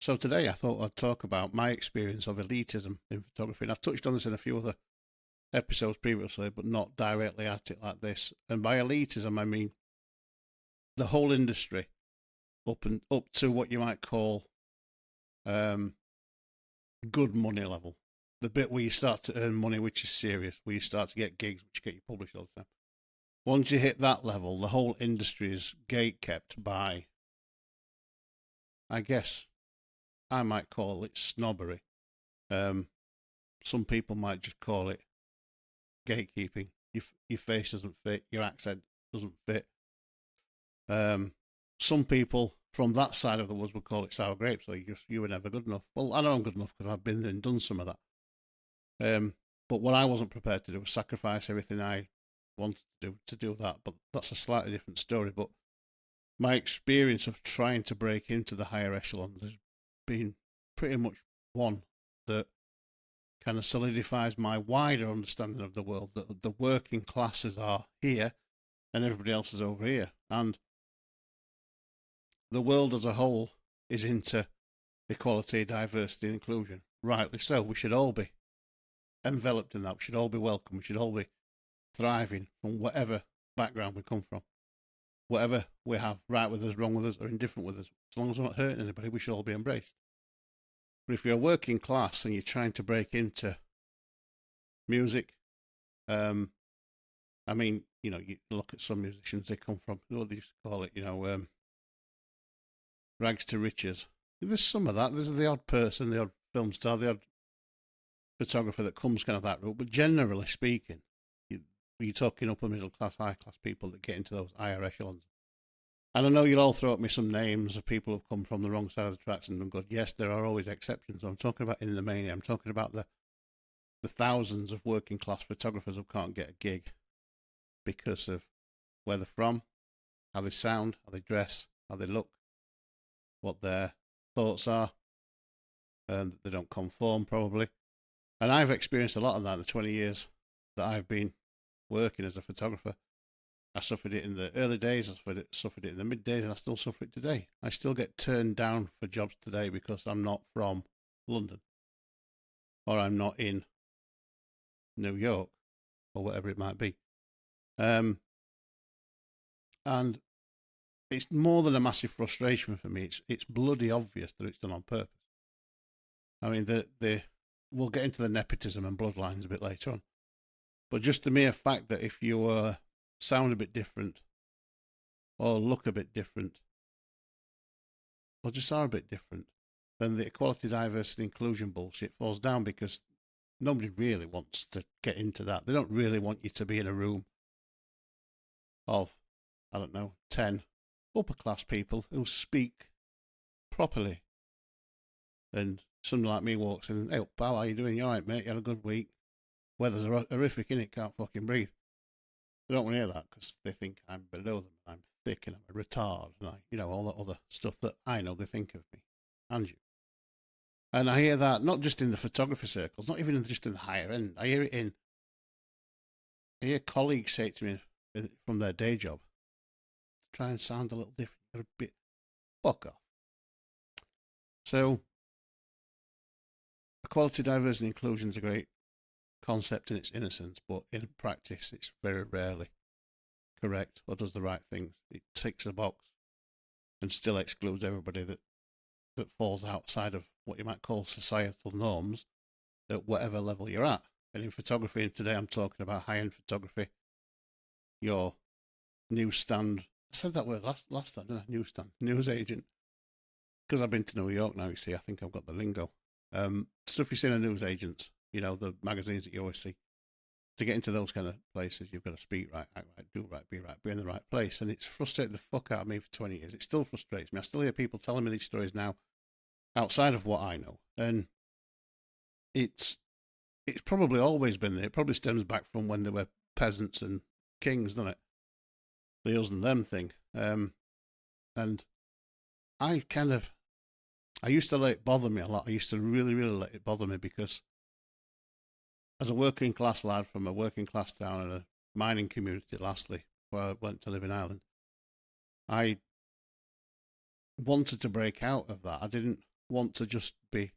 So today I thought I'd talk about my experience of elitism in photography. And I've touched on this in a few other episodes previously, but not directly at it like this. And by elitism, I mean the whole industry up to what you might call good money level. The bit where you start to earn money, which is serious, where you start to get gigs, which get you published all the time. Once you hit that level, the whole industry is gatekept by, I guess, I might call it snobbery. Some people might just call it gatekeeping. Your face doesn't fit, your accent doesn't fit. Some people from that side of the woods would call it sour grapes, or you were never good enough. Well, I know I'm good enough because I've been there and done some of that. But what I wasn't prepared to do was sacrifice everything I wanted to do that. But that's a slightly different story. But my experience of trying to break into the higher echelons has been pretty much one that kind of solidifies my wider understanding of the world, that the working classes are here and everybody else is over here. And the world as a whole is into equality, diversity, and inclusion. Rightly so. We should all be enveloped in that. We should all be welcome. We should all be thriving from whatever background we come from. Whatever we have, right with us, wrong with us, or indifferent with us. As long as we're not hurting anybody, we should all be embraced. But if you're working class and you're trying to break into music, I mean, you look at some musicians, they come from, what they used to call it, rags to riches. There's some of that. There's the odd person, the odd film star, the odd photographer that comes kind of that route. But generally speaking, you're talking upper middle class, high class people that get into those higher echelons. And I know you'll all throw at me some names of people who've come from the wrong side of the tracks and done good. Yes, there are always exceptions. I'm talking about in the main. I'm talking about the thousands of working class photographers who can't get a gig because of where they're from, how they sound, how they dress, how they look, what their thoughts are, and they don't conform probably. And I've experienced a lot of that in the 20 years that I've been working as a photographer. I suffered it in the early days, I suffered it in the mid days, and I still suffer it today. I still get turned down for jobs today because I'm not from London, or I'm not in New York, or whatever it might be. And it's more than a massive frustration for me. It's bloody obvious that it's done on purpose. I mean, we'll get into the nepotism and bloodlines a bit later on, but just the mere fact that if you sound a bit different, or look a bit different, or just are a bit different, then the equality, diversity, inclusion bullshit falls down because nobody really wants to get into that. They don't really want you to be in a room of, 10 upper class people who speak properly. And somebody like me walks in and, hey, pal, how you doing? You all right, mate? You had a good week? Weather's horrific, innit? Can't fucking breathe. They don't want to hear that because they think I'm below them, I'm thick and I'm a retard, and all that other stuff that I know they think of me and you. And I hear that not just in the photography circles, not even just in the higher end. I hear colleagues say it to me from their day job, try and sound a little different, a bit, fuck off. So, equality, diversity, and inclusion is a great concept in its innocence, but in practice, it's very rarely correct or does the right things. It ticks a box and still excludes everybody that falls outside of what you might call societal norms at whatever level you're at. And in photography, and today I'm talking about high-end photography, your newsstand. I said that word last time, didn't I? Newsstand, news agent. Because I've been to New York now, you see, I think I've got the lingo. Stuff you see in a news agents, the magazines that you always see. To get into those kind of places, you've got to speak right, act right, do right, be in the right place. And it's frustrated the fuck out of me for 20 years. It still frustrates me. I still hear people telling me these stories now outside of what I know. And it's probably always been there. It probably stems back from when there were peasants and kings, doesn't it? The us and them thing. And I used to let it bother me a lot. I used to really, really let it bother me because as a working class lad from a working class town in a mining community, lastly, where I went to live in Ireland, I wanted to break out of that. I didn't want to just be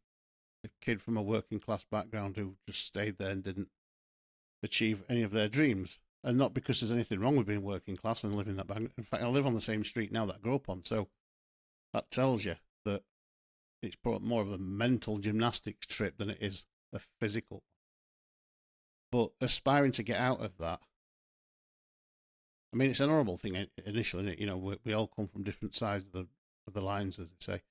a kid from a working class background who just stayed there and didn't achieve any of their dreams. And not because there's anything wrong with being working class and living that background. In fact, I live on the same street now that I grew up on, so that tells you that it's more of a mental gymnastics trip than it is a physical. But aspiring to get out of that, I mean, it's an horrible thing initially, isn't it? You know, we all come from different sides of the lines, as they say,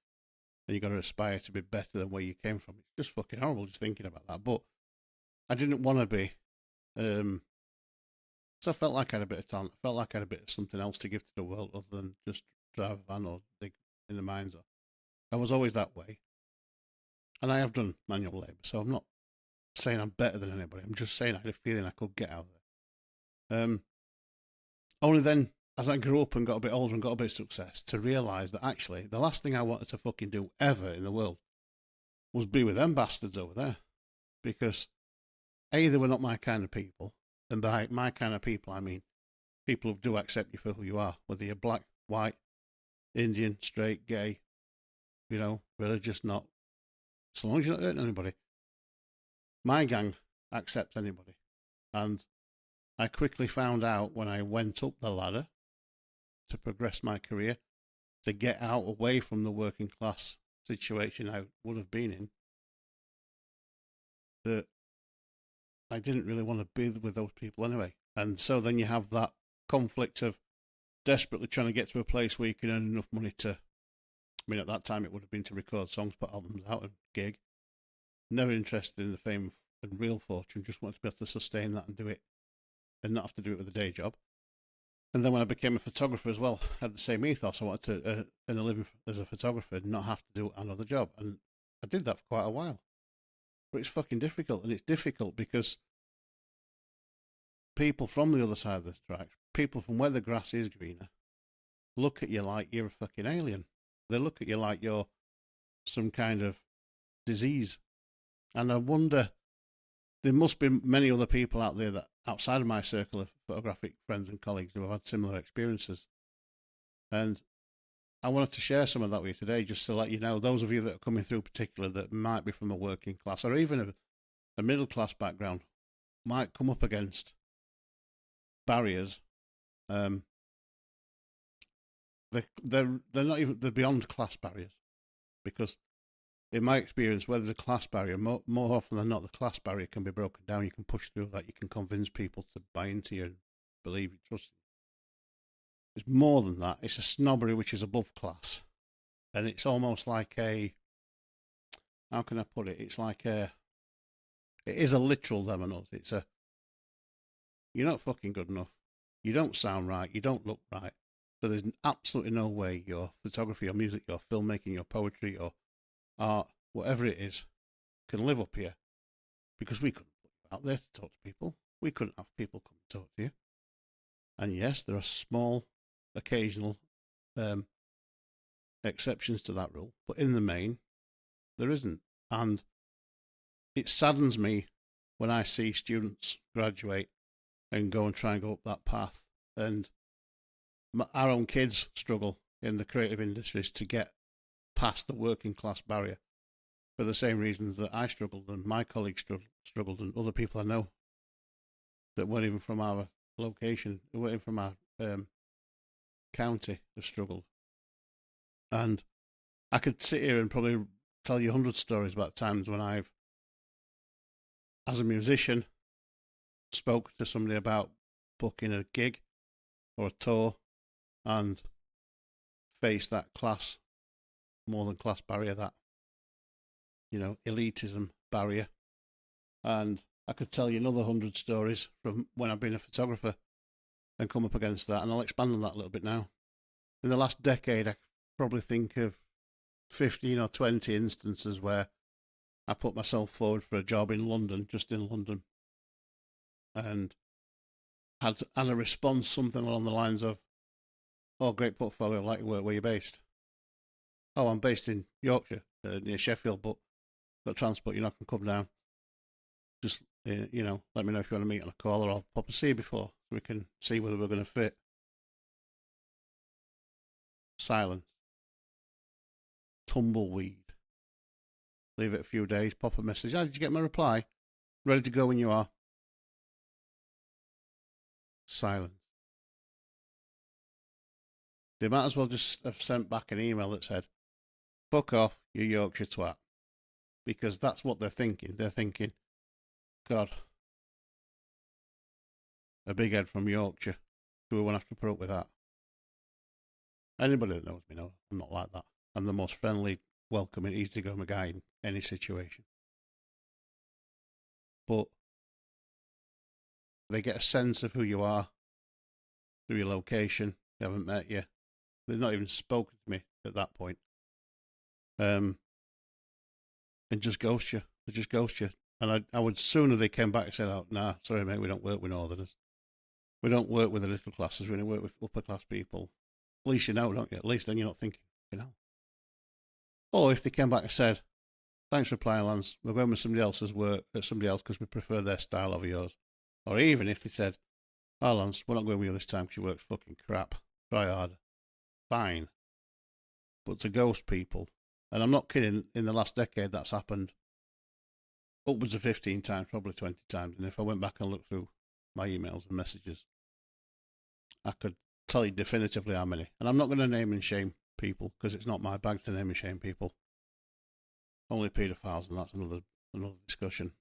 and you've got to aspire to be better than where you came from. It's just fucking horrible just thinking about that. But I didn't want to be, so I felt like I had a bit of talent. I felt like I had a bit of something else to give to the world other than just drive a van or dig in the mines. I was always that way. And I have done manual labour, so I'm not saying I'm better than anybody. I'm just saying I had a feeling I could get out there. Only then, as I grew up and got a bit older and got a bit of success, to realise that actually the last thing I wanted to fucking do ever in the world was be with them bastards over there. Because A, they were not my kind of people. And by my kind of people, I mean people who do accept you for who you are, whether you're black, white, Indian, straight, gay, you know, religious, not. As long as you're not hurting anybody. My gang accepts anybody. And I quickly found out when I went up the ladder to progress my career, to get out away from the working class situation I would have been in, that I didn't really want to be with those people anyway. And so then you have that conflict of desperately trying to get to a place where you can earn enough money to, I mean, at that time it would have been to record songs, put albums out, and gig. Never interested in the fame and real fortune, just wanted to be able to sustain that and do it and not have to do it with a day job. And then when I became a photographer as well, I had the same ethos. I wanted to earn a living as a photographer and not have to do another job. And I did that for quite a while. But it's fucking difficult. And it's difficult because people from the other side of the tracks, people from where the grass is greener, look at you like you're a fucking alien. They look at you like you're some kind of disease. And I wonder, there must be many other people out there that outside of my circle of photographic friends and colleagues who have had similar experiences. And I wanted to share some of that with you today, just to let you know, those of you that are coming through particular that might be from a working class or even a middle class background might come up against barriers. They're not even, they're beyond class barriers, because in my experience, where there's a class barrier, more often than not, the class barrier can be broken down. You can push through that. You can convince people to buy into you and believe you, trust you. It's more than that. It's a snobbery which is above class. And it's almost like a, how can I put it? It's like a, it is a literal them and us. It's a, you're not fucking good enough. You don't sound right. You don't look right. So there's absolutely no way your photography, your music, your filmmaking, your poetry, or art, whatever it is, can live up here, because we couldn't put you out there to talk to people. We couldn't have people come and talk to you. And yes, there are small, occasional exceptions to that rule, but in the main, there isn't. And it saddens me when I see students graduate and go and try and go up that path, and our own kids struggle in the creative industries to get past the working class barrier for the same reasons that I struggled and my colleagues struggled and other people I know that weren't even from our location, who weren't even from our county, have struggled. And I could sit here and probably tell you 100 stories about times when I've, as a musician, spoke to somebody about booking a gig or a tour and faced that class, more than class barrier, that, you know, elitism barrier. And I could tell you another 100 stories from when I've been a photographer and come up against that, and I'll expand on that a little bit now. In the last decade, I probably think of 15 or 20 instances where I put myself forward for a job in London, just in London, and had a response something along the lines of, "Oh, great portfolio, I like your work, where are you based?" "Oh, I'm based in Yorkshire, near Sheffield, but got transport, you know, I can come down. Just, you know, let me know if you want to meet on a call, or I'll pop and see you before, so we can see whether we're going to fit." Silence. Tumbleweed. leave it a few days, pop a message. Did you get my reply? Ready to go when you are. Silence. They might as well just have sent back an email that said, fuck off, you Yorkshire twat. Because that's what they're thinking. They're thinking, God, a big head from Yorkshire. Do we want to have to put up with that? Anybody that knows me knows I'm not like that. I'm the most friendly, welcoming, easygoing guy in any situation. But they get a sense of who you are through your location. They haven't met you. They've not even spoken to me at that point. And just ghost you. They just ghost you. And I would sooner they came back and said, oh, nah, sorry, mate, we don't work with Northerners. We don't work with the little classes. We don't work with upper class people. At least you know, don't you? At least then you're not thinking, you know. Or if they came back and said, thanks for applying, Lance. We're going with somebody else's work at somebody else because we prefer their style over yours. Or even if they said, oh, Lance, we're not going with you this time because your work's fucking crap. Try harder. Fine. But to ghost people, and I'm not kidding, in the last decade that's happened upwards of 15 times, probably 20 times. And if I went back and looked through my emails and messages, I could tell you definitively how many. And I'm not going to name and shame people because it's not my bag to name and shame people. Only paedophiles, and that's another discussion.